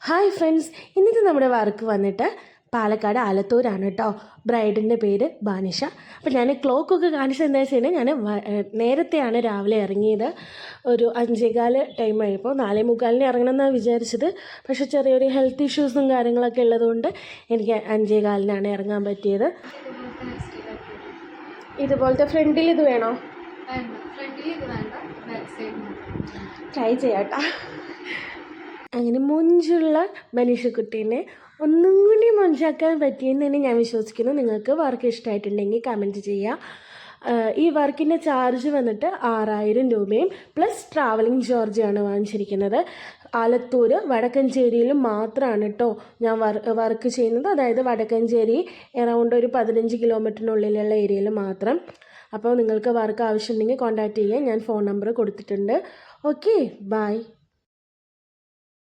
Hi friends, ഇന്നത്തെ നമ്മുടെ work വന്നിട്ട് പാലക്കാട് ആലത്തൂരാണ് കേട്ടോ. ബ്രൈഡിൻ്റെ പേര് ബാനിഷ. അപ്പോൾ ഞാൻ ക്ലോക്കൊക്കെ കാണിച്ചത് എന്താ വെച്ച് കഴിഞ്ഞാൽ ഞാൻ നേരത്തെയാണ് രാവിലെ ഇറങ്ങിയത്. ഒരു 5:15 ടൈം ആയപ്പോൾ 4:45 ഇറങ്ങണമെന്നാണ് വിചാരിച്ചത്. പക്ഷേ ചെറിയൊരു ഹെൽത്ത് ഇഷ്യൂസും കാര്യങ്ങളൊക്കെ ഉള്ളതുകൊണ്ട് എനിക്ക് 5:15 ഇറങ്ങാൻ പറ്റിയത്. ഇതുപോലത്തെ ഫ്രണ്ടിൽ ഇത് വേണോ? ട്രൈ ചെയ്യാട്ടാ. അങ്ങനെ മൊഞ്ചുള്ള മനീഷക്കുട്ടീനെ ഒന്നും കൂടി മൊഞ്ചാക്കാൻ പറ്റിയെന്ന് തന്നെ ഞാൻ വിശ്വസിക്കുന്നു. നിങ്ങൾക്ക് വർക്ക് ഇഷ്ടമായിട്ടുണ്ടെങ്കിൽ കമൻറ്റ് ചെയ്യുക. ഈ വർക്കിൻ്റെ ചാർജ് വന്നിട്ട് 6,000 രൂപയും പ്ലസ് ട്രാവലിംഗ് ചാർജാണ് വാങ്ങിച്ചിരിക്കുന്നത്. ആലത്തൂർ വടക്കഞ്ചേരിയിലും മാത്രമാണ് കേട്ടോ ഞാൻ വർക്ക് ചെയ്യുന്നത്. അതായത് വടക്കഞ്ചേരി എറൗണ്ട് ഒരു 15 കിലോമീറ്ററിനുള്ളിലുള്ള ഏരിയയിൽ മാത്രം. അപ്പോൾ നിങ്ങൾക്ക് വർക്ക് ആവശ്യമുണ്ടെങ്കിൽ കോൺടാക്റ്റ് ചെയ്യുക. ഞാൻ ഫോൺ നമ്പർ കൊടുത്തിട്ടുണ്ട്. Okay, by.